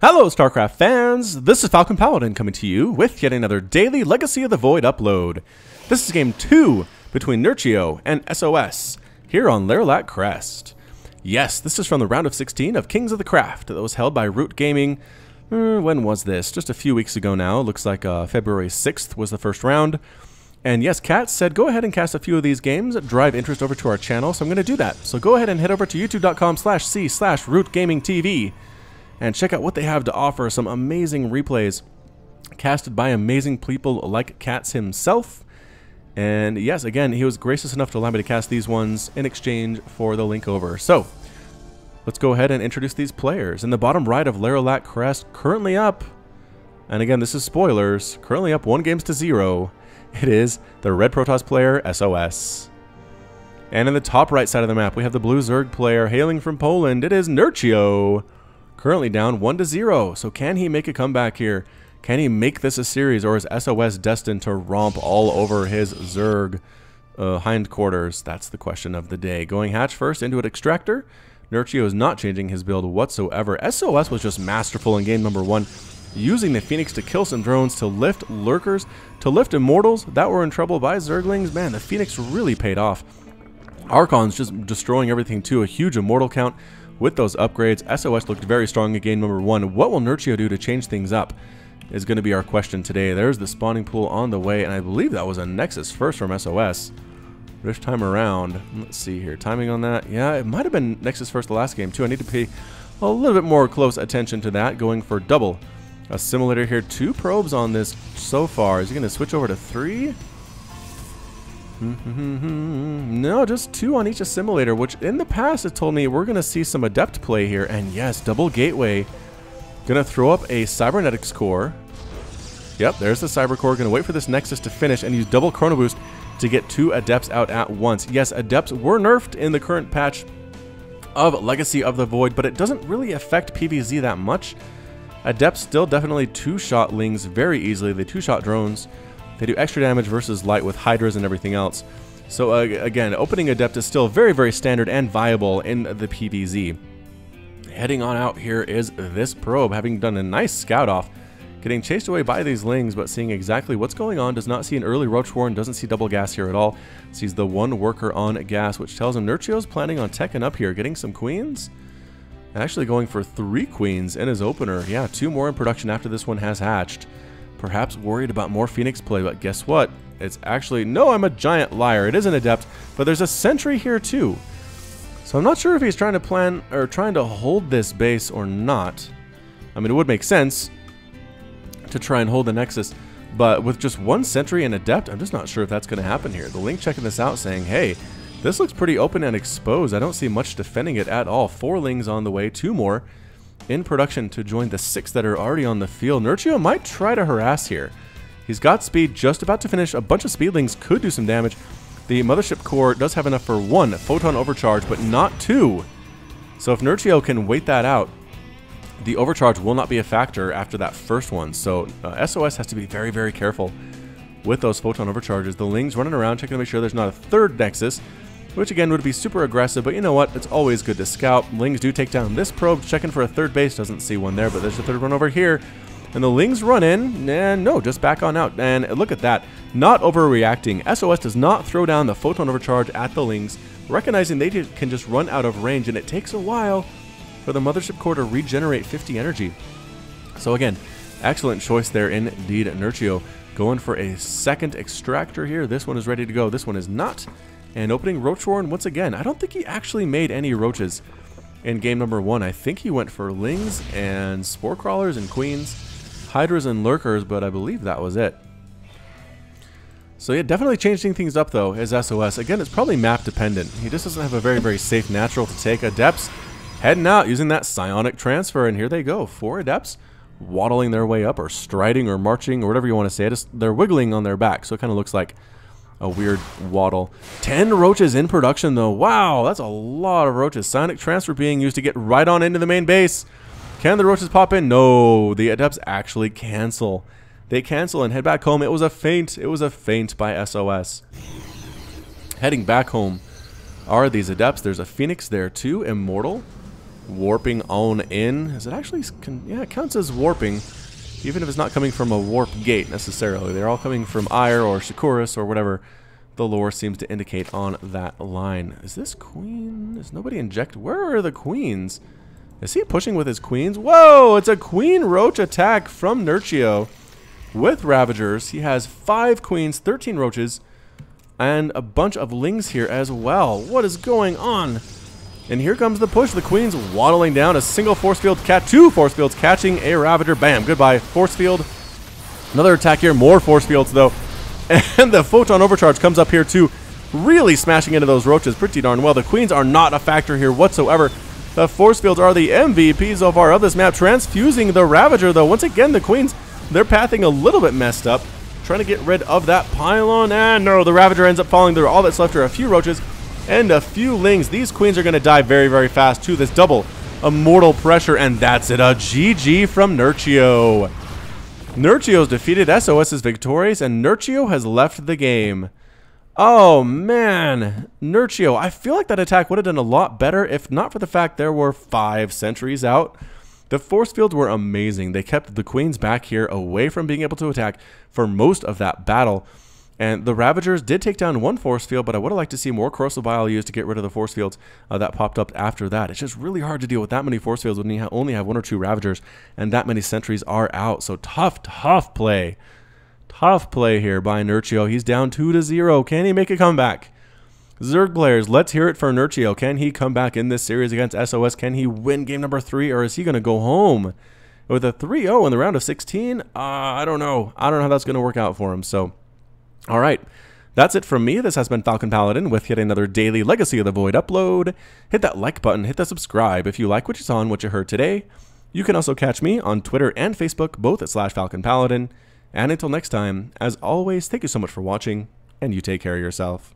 Hello StarCraft fans, this is Falcon Paladin coming to you with yet another daily Legacy of the Void upload. This is game 2 between Nerchio and sOs here on Lerilak Crest. Yes, this is from the round of 16 of Kings of the Craft that was held by Root Gaming. When was this? Just a few weeks ago now. Looks like February 6th was the first round. And yes, Kat said go ahead and cast a few of these games, drive interest over to our channel, so I'm going to do that. So go ahead and head over to youtube.com/c/rootgamingtv. And check out what they have to offer. Some amazing replays casted by amazing people like Katz himself. And yes, again, he was gracious enough to allow me to cast these ones in exchange for the link over. So let's go ahead and introduce these players. In the bottom right of Lerilak Crest, currently up, and again, this is spoilers, currently up 1-0. It is the red Protoss player, sOs. And in the top right side of the map, we have the blue Zerg player hailing from Poland. It is Nerchio. Currently down 1-0, so can he make a comeback here? Can he make this a series, or is sOs destined to romp all over his Zerg hindquarters? That's the question of the day. Going hatch first into an extractor. Nerchio is not changing his build whatsoever. sOs was just masterful in game number 1, using the Phoenix to kill some drones, to lift lurkers, to lift immortals that were in trouble by Zerglings. Man, the Phoenix really paid off. Archon's just destroying everything too, a huge immortal count. With those upgrades, sOs looked very strong in game number 1. What will Nerchio do to change things up is going to be our question today. There's the spawning pool on the way, and I believe that was a Nexus first from sOs. This time around, let's see here, timing on that. Yeah, it might have been Nexus first the last game too. I need to pay a little bit more close attention to that. Going for double assimilator here. 2 probes on this so far. Is he going to switch over to 3? No, just 2 on each assimilator, which in the past it told me we're going to see some adept play here. And yes, double gateway. Going to throw up a cybernetics core. Yep, there's the cyber core. Going to wait for this Nexus to finish and use double chrono boost to get 2 adepts out at once. Yes, adepts were nerfed in the current patch of Legacy of the Void, but it doesn't really affect PvZ that much. Adepts still definitely 2-shot lings very easily. They 2-shot drones. They do extra damage versus light with hydras and everything else. So again, opening adept is still very, very standard and viable in the PvZ. Heading on out here is this probe, having done a nice scout off, getting chased away by these lings, but seeing exactly what's going on. Does not see an early roach warren, doesn't see double gas here at all. Sees the 1 worker on gas, which tells him Nerchio's planning on teching up here, getting some queens. Actually going for 3 queens in his opener. Yeah, 2 more in production after this one has hatched. Perhaps worried about more Phoenix play, but guess what? It's actually, no, I'm a giant liar. It is an adept, but there's a sentry here too. So I'm not sure if he's trying to plan or trying to hold this base or not. I mean, it would make sense to try and hold the Nexus, but with just 1 sentry and adept, I'm just not sure if that's going to happen here. The link checking this out saying, hey, this looks pretty open and exposed. I don't see much defending it at all. 4 lings on the way, 2 more in production to join the 6 that are already on the field. Nerchio might try to harass here. He's got speed, just about to finish. A bunch of speedlings could do some damage. The mothership core does have enough for 1 photon overcharge, but not 2. So if Nerchio can wait that out, the overcharge will not be a factor after that first one. So sOs has to be very, very careful with those photon overcharges. The lings running around checking to make sure there's not a 3rd Nexus, which again would be super aggressive, but you know what? It's always good to scout. Lings do take down this probe, checking for a 3rd base. Doesn't see one there, but there's a 3rd one over here. And the lings run in, and no, just back on out. And look at that, not overreacting. sOs does not throw down the photon overcharge at the lings, recognizing they can just run out of range, and it takes a while for the mothership core to regenerate 50 energy. So again, excellent choice there indeed. Nerchio going for a 2nd extractor here. This one is ready to go. This one is not. And opening roach warren once again. I don't think he actually made any roaches in game number 1. I think he went for lings and spore crawlers and queens, hydras and lurkers, but I believe that was it. So yeah, definitely changing things up though as sOs. Again, it's probably map dependent. He just doesn't have a very, very safe natural to take. Adepts heading out using that psionic transfer, and here they go. 4 adepts waddling their way up, or striding, or marching, or whatever you want to say. They're wiggling on their back, so it kind of looks like a weird waddle. 10 roaches in production though. Wow, that's a lot of roaches. Psionic transfer being used to get right on into the main base. Can the roaches pop in? No, the adepts actually cancel. They cancel and head back home. It was a feint. It was a feint by sOs. Heading back home are these adepts. There's a Phoenix there too, immortal. Warping on in. Is it actually... yeah, it counts as warping. Even if it's not coming from a warp gate necessarily. They're all coming from Ire or Shakuris or whatever the lore seems to indicate on that line. Is this queen? Is nobody injected? Where are the queens? Is he pushing with his queens? Whoa! It's a queen roach attack from Nerchio with Ravagers. He has 5 queens, 13 roaches, and a bunch of lings here as well. What is going on? And here comes the push. The queen's waddling down. A single force field catch. 2 force fields catching a Ravager. Bam. Goodbye. Force field. Another attack here. More force fields though. And the photon overcharge comes up here too. Really smashing into those roaches pretty darn well. The queens are not a factor here whatsoever. The force fields are the MVP so far of this map. Transfusing the Ravager though. Once again, the queens, they're pathing a little bit messed up. Trying to get rid of that pylon. And no, the Ravager ends up falling through. All that's left are a few roaches and a few lings. These queens are going to die very, very fast to this double immortal pressure. And that's it. A GG from Nerchio. Nerchio's defeated, SOS is victorious, and Nerchio has left the game. Oh, man. Nerchio, I feel like that attack would have done a lot better if not for the fact there were 5 sentries out. The force fields were amazing. They kept the queens back here away from being able to attack for most of that battle. And the Ravagers did take down 1 force field, but I would have liked to see more Corrosive Bile used to get rid of the force fields that popped up after that. It's just really hard to deal with that many force fields when you only have 1 or 2 Ravagers and that many sentries are out. So tough play. Tough play here by Nerchio. He's down 2-0. Can he make a comeback? Zerg players, let's hear it for Nerchio. Can he come back in this series against SOS? Can he win game number 3, or is he going to go home with a 3-0 in the round of 16? I don't know. I don't know how that's going to work out for him. So... all right, that's it from me. This has been Falcon Paladin with yet another daily Legacy of the Void upload. Hit that like button, hit that subscribe if you like what you saw and what you heard today. You can also catch me on Twitter and Facebook, both at /FalconPaladin. And until next time, as always, thank you so much for watching, and you take care of yourself.